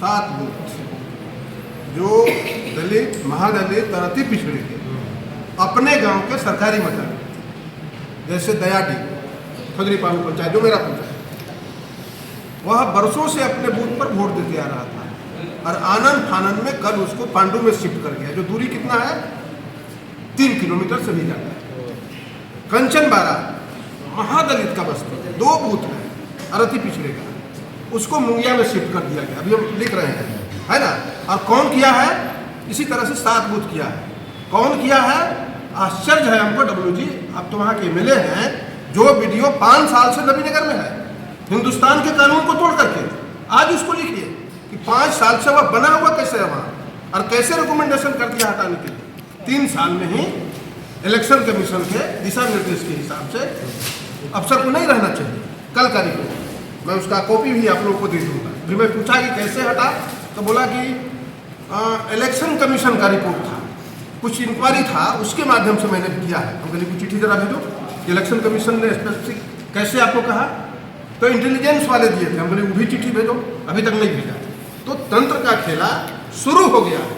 7 booth जो दलित, महादलित और अति पिछड़े थे अपने गांव के सरकारी मकान, जैसे दयाडी, खजरी पानी पंचायत जो मेरा पंचायत, वह बरसों से अपने बूथ पर वोट देते आ रहा था और आनंद फानंद में कल उसको पांडु में शिफ्ट कर गया, जो दूरी कितना है 3 किलोमीटर से भी ज़्यादा है। कंचन बारा महादलित का बस्ती, 2 बूथ है और अति पिछड़े का, उसको मुंगिया में शिफ्ट कर दिया गया, अभी हम लिख रहे हैं, है ना। और कौन किया है? इसी तरह से 7 बूथ किया है। कौन किया है? आश्चर्य है हमको डब्लू जी, आप तो वहाँ के एमएलए हैं, जो वीडियो 5 साल से नबीनगर में है, हिंदुस्तान के कानून को तोड़ करके, आज उसको लिखिए कि 5 साल से वह बना हुआ कैसे है वहाँ, और कैसे रिकमेंडेशन कर दिया हटाने के लिए। 3 साल में ही इलेक्शन कमीशन के दिशा निर्देश के हिसाब से अफसर को नहीं रहना चाहिए। कल का रिपोर्ट मैं उसका कॉपी भी आप लोगों को दे दूँगा। फिर मैं पूछा कि कैसे हटा, तो बोला कि इलेक्शन कमीशन का रिपोर्ट था, कुछ इंक्वायरी था, उसके माध्यम से मैंने किया है। हम कहलिए कुछ चिट्ठी जरा भेजो, इलेक्शन कमीशन ने स्पेसिफिक कैसे आपको कहा, तो इंटेलिजेंस वाले दिए थे, हम बोले वो भी चिट्ठी भेजो, अभी तक नहीं भेजा। तो तंत्र का खेला शुरू हो गया है,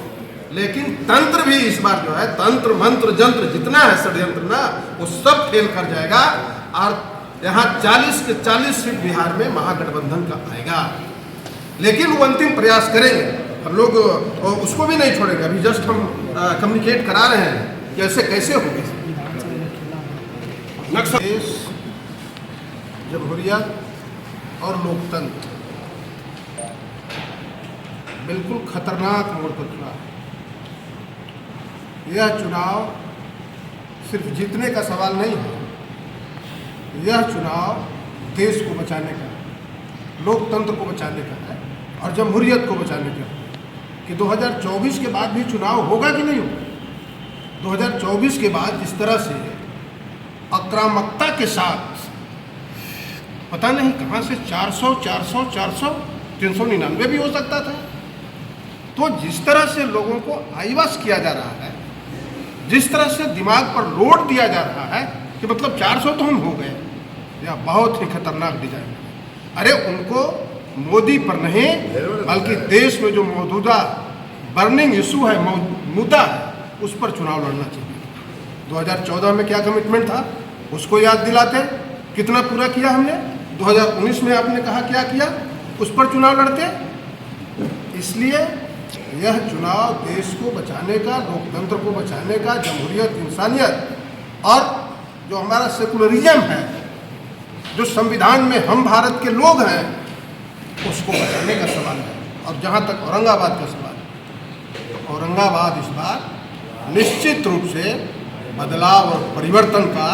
लेकिन तंत्र भी इस बार जो है, तंत्र मंत्र जंत्र जितना है षड्यंत्र ना, वो सब फेल कर जाएगा। और यहाँ 40 के 40 सीट बिहार में महागठबंधन का आएगा, लेकिन वो अंतिम प्रयास करेंगे। हम लोग उसको भी नहीं छोड़ेंगे, अभी जस्ट हम कम्युनिकेट करा रहे हैं कि ऐसे कैसे होगी। नक्सल, देश, जमहूरियत और लोकतंत्र बिल्कुल खतरनाक मोड़ पर खड़ा है। यह चुनाव सिर्फ जीतने का सवाल नहीं है, यह चुनाव देश को बचाने का, लोकतंत्र को बचाने का है और जमहूरियत को बचाने का है। कि 2024 के बाद भी चुनाव होगा कि नहीं होगा। 2024 के बाद जिस तरह से आक्रामकता के साथ पता नहीं कहाँ से 400, 399 भी हो सकता था। तो जिस तरह से लोगों को आईवास किया जा रहा है, जिस तरह से दिमाग पर लोड दिया जा रहा है कि मतलब 400 तो हम हो गए, यह बहुत ही खतरनाक डिजाइन है। अरे उनको मोदी पर नहीं, बल्कि देश में जो मौजूदा बर्निंग इशू है, मुद्दा है, उस पर चुनाव लड़ना चाहिए। 2014 में क्या कमिटमेंट था उसको याद दिलाते, कितना पूरा किया हमने। 2019 में आपने कहा क्या किया, उस पर चुनाव लड़ते। इसलिए यह चुनाव देश को बचाने का, लोकतंत्र को बचाने का, जमहूरियत, इंसानियत और जो हमारा सेकुलरिज्म है, जो संविधान में हम भारत के लोग हैं, उसको बचाने का सवाल है। और जहाँ तक औरंगाबाद का सवाल है, तो औरंगाबाद इस बार निश्चित रूप से बदलाव और परिवर्तन का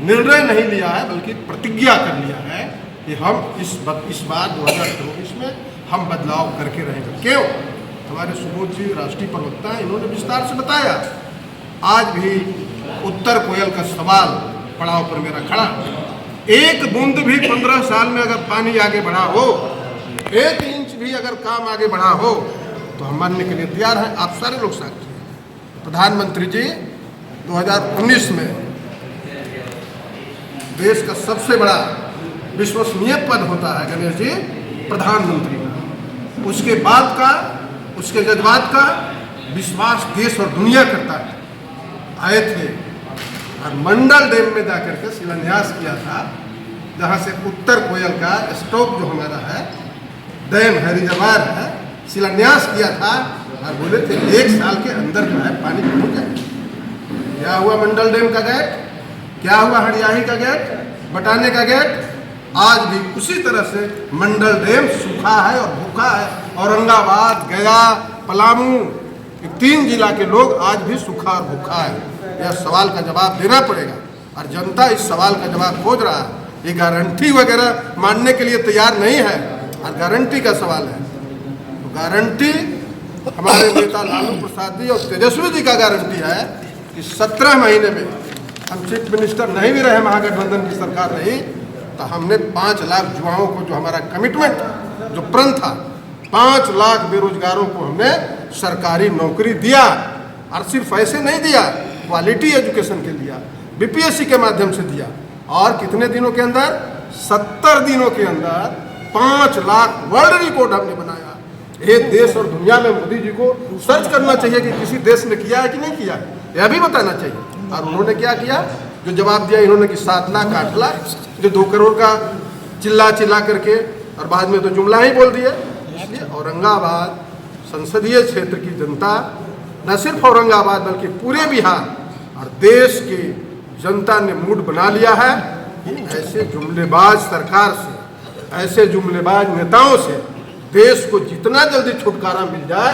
निर्णय नहीं लिया है, बल्कि प्रतिज्ञा कर लिया है कि हम इस बार 2024 में हम बदलाव करके रहेंगे। क्यों? हमारे सुबोध जी राष्ट्रीय प्रवक्ता हैं, इन्होंने विस्तार से बताया। आज भी उत्तर कोयल का सवाल पड़ाव पर मेरा खड़ा, एक बूंद भी 15 साल में अगर पानी आगे बढ़ा हो, 1 इंच भी अगर काम आगे बढ़ा हो, तो हम मानने के लिए तैयार हैं। आप सारे लोग साक्षी हैं। प्रधानमंत्री जी 2019 में देश का सबसे बड़ा विश्वसनीय पद होता है गणेश जी प्रधानमंत्री का, उसके बाद का, उसके जज्बात का विश्वास देश और दुनिया करता है। आए थे और मंडल डैम में जाकर के शिलान्यास किया था, जहाँ से उत्तर कोयल का स्टॉक जो हमारा है, डैम है, रिजर्वायर है, शिलान्यास किया था और बोले थे 1 साल के अंदर जो है पानी पहुँच जाए। क्या हुआ मंडल डैम का गेट, क्या हुआ हरियाही का गेट, बटाने का गेट। आज भी उसी तरह से मंडल डैम सूखा है और भूखा है। औरंगाबाद, गया, पलामू, 3 जिला के लोग आज भी सूखा और भूखा है। यह सवाल का जवाब देना पड़ेगा और जनता इस सवाल का जवाब खोज रहा है। ये गारंटी वगैरह मानने के लिए तैयार नहीं है और गारंटी का सवाल है। तो गारंटी हमारे नेता लालू प्रसाद जी और तेजस्वी जी का गारंटी है कि 17 महीने में हम चीफ मिनिस्टर नहीं भी रहे, महागठबंधन की सरकार रही, तो हमने 5 लाख युवाओं को, जो हमारा कमिटमेंट जो प्रण था, 5 लाख बेरोजगारों को हमने सरकारी नौकरी दिया। और सिर्फ ऐसे नहीं दिया, क्वालिटी एजुकेशन के दिया, बीपीएससी के माध्यम से दिया। और कितने दिनों के अंदर, 70 दिनों के अंदर 5 लाख वर्ल्ड रिकॉर्ड हमने बनाया। ये देश और दुनिया में मोदी जी को सर्च करना चाहिए कि किसी देश ने किया है कि नहीं किया, यह भी बताना चाहिए। और उन्होंने क्या किया, जो जवाब दिया इन्होंने कि 7 लाख 8 लाख, जो 2 करोड़ का चिल्ला करके, और बाद में तो जुमला ही बोल दिए। इसलिए औरंगाबाद संसदीय क्षेत्र की जनता, न सिर्फ औरंगाबाद बल्कि पूरे बिहार और देश की जनता ने मूड बना लिया है कि ऐसे जुमलेबाज सरकार से, ऐसे जुमलेबाज नेताओं से देश को जितना जल्दी छुटकारा मिल जाए,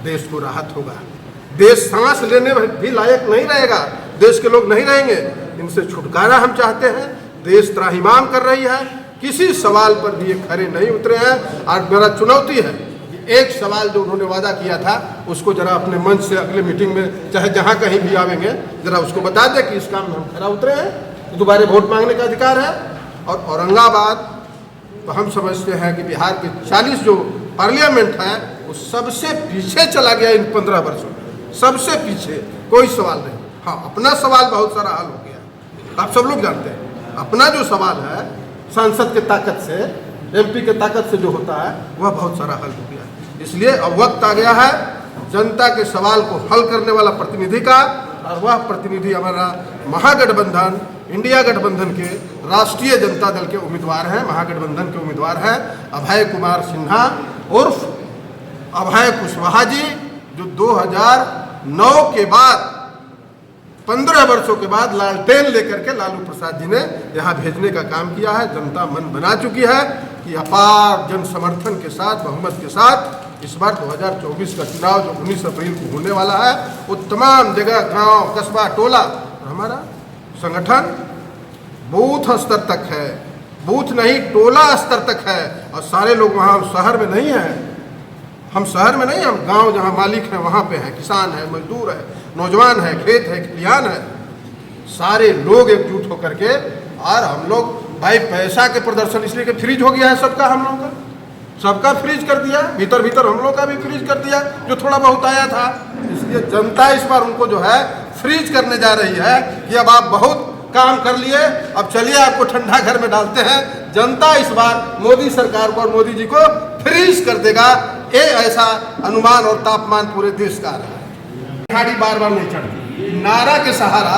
देश को राहत होगा। देश सांस लेने भी लायक नहीं रहेगा, देश के लोग नहीं रहेंगे। इनसे छुटकारा हम चाहते हैं। देश त्राहिमाम कर रही है, किसी सवाल पर भी ये खरे नहीं उतरे हैं। और मेरा चुनौती है, एक सवाल जो उन्होंने वादा किया था उसको जरा अपने मंच से अगले मीटिंग में, चाहे जहां कहीं भी आवेंगे, जरा उसको बता दें कि इस काम में हम खरा उतरे हैं, तो दोबारा वोट मांगने का अधिकार है। और औरंगाबाद तो हम समझते हैं कि बिहार के 40 जो पार्लियामेंट है वो सबसे पीछे चला गया इन 15 वर्षों में, सबसे पीछे, कोई सवाल नहीं। हाँ, अपना सवाल बहुत सारा हल हो गया, आप सब लोग जानते हैं। अपना जो सवाल है सांसद के ताकत से, MP के ताकत से जो होता है, वह बहुत सारा हल हो गया। इसलिए अब वक्त आ गया है जनता के सवाल को हल करने वाला प्रतिनिधि का, और वह प्रतिनिधि हमारा महागठबंधन, इंडिया गठबंधन के राष्ट्रीय जनता दल के उम्मीदवार हैं, महागठबंधन के उम्मीदवार हैं अभय कुमार सिन्हा उर्फ अभय कुशवाहा जी, जो 2009 के बाद 15 वर्षों के बाद लालटेन लेकर के लालू प्रसाद जी ने यहाँ भेजने का काम किया है। जनता मन बना चुकी है कि अपार जन समर्थन के साथ, बहुमत के साथ इस बार 2024 का चुनाव जो 19 अप्रैल को होने वाला है, वो तमाम जगह, गांव, कस्बा, टोला, और हमारा संगठन बूथ स्तर तक है, बूथ नहीं टोला स्तर तक है। और सारे लोग वहाँ शहर में नहीं हैं, हम शहर में नहीं, हम गांव जहाँ मालिक हैं वहाँ पे हैं, किसान है, मजदूर है, नौजवान है, खेत है, खलिहान है, सारे लोग एकजुट होकर के। और हम लोग भाई पैसा के प्रदर्शन इसलिए कि फ्रीज हो गया है सबका, हम लोगों का सबका फ्रीज कर दिया, भीतर भीतर हम लोग का भी फ्रीज कर दिया जो थोड़ा बहुत आया था। इसलिए जनता इस बार उनको जो है फ्रीज करने जा रही है कि अब आप बहुत काम कर लिए, अब चलिए आपको ठंडा घर में डालते हैं। जनता इस बार मोदी सरकार को और मोदी जी को फ्रीज कर देगा, ये ऐसा अनुमान और तापमान पूरे देश का रहा है। गाड़ी बार बार नहीं चढ़ती, नारा के सहारा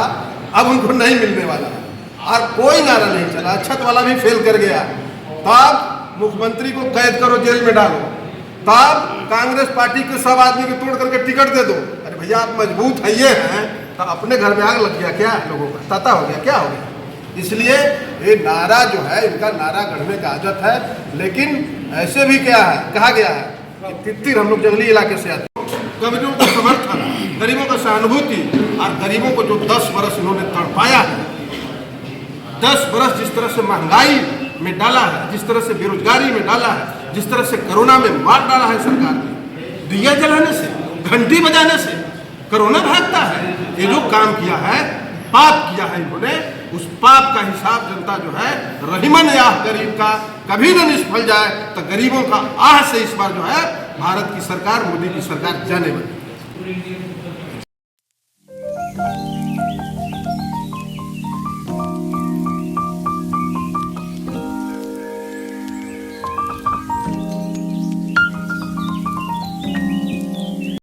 अब उनको नहीं मिलने वाला है, और कोई नारा नहीं चला, छत वाला भी फेल कर गया। तो आप मुख्यमंत्री को कैद करो, जेल में डालो, तब कांग्रेस पार्टी के सब आदमी को तोड़ करके टिकट दे दो। अरे भैया आप मजबूत है ये हैं, तो अपने घर में आग लग गया क्या, लोगों का ताता हो गया, क्या हो गया? इसलिए ये नारा जो है, इनका नारा गढ़ने का आदत है। लेकिन ऐसे भी क्या है, कहा गया है कि तित्तिर हम लोग जंगली इलाके से आते हैं। गरीबों का समर्थन, गरीबों का सहानुभूति, और गरीबों को जो 10 बरस इन्होंने तड़पाया है, 10 बरस जिस तरह से महंगाई में डाला है, जिस तरह से बेरोजगारी में डाला है, जिस तरह से कोरोना में मार डाला है सरकार ने, दिया जलाने से, घंटी बजाने से कोरोना भागता है। ये जो काम किया है, पाप किया है इन्होंने, उस पाप का हिसाब जनता जो है, रहीमन आह गरीब का कभी न निष्फल जाए, तो गरीबों का आह से इस बार जो है भारत की सरकार, मोदी की सरकार जाने वाली।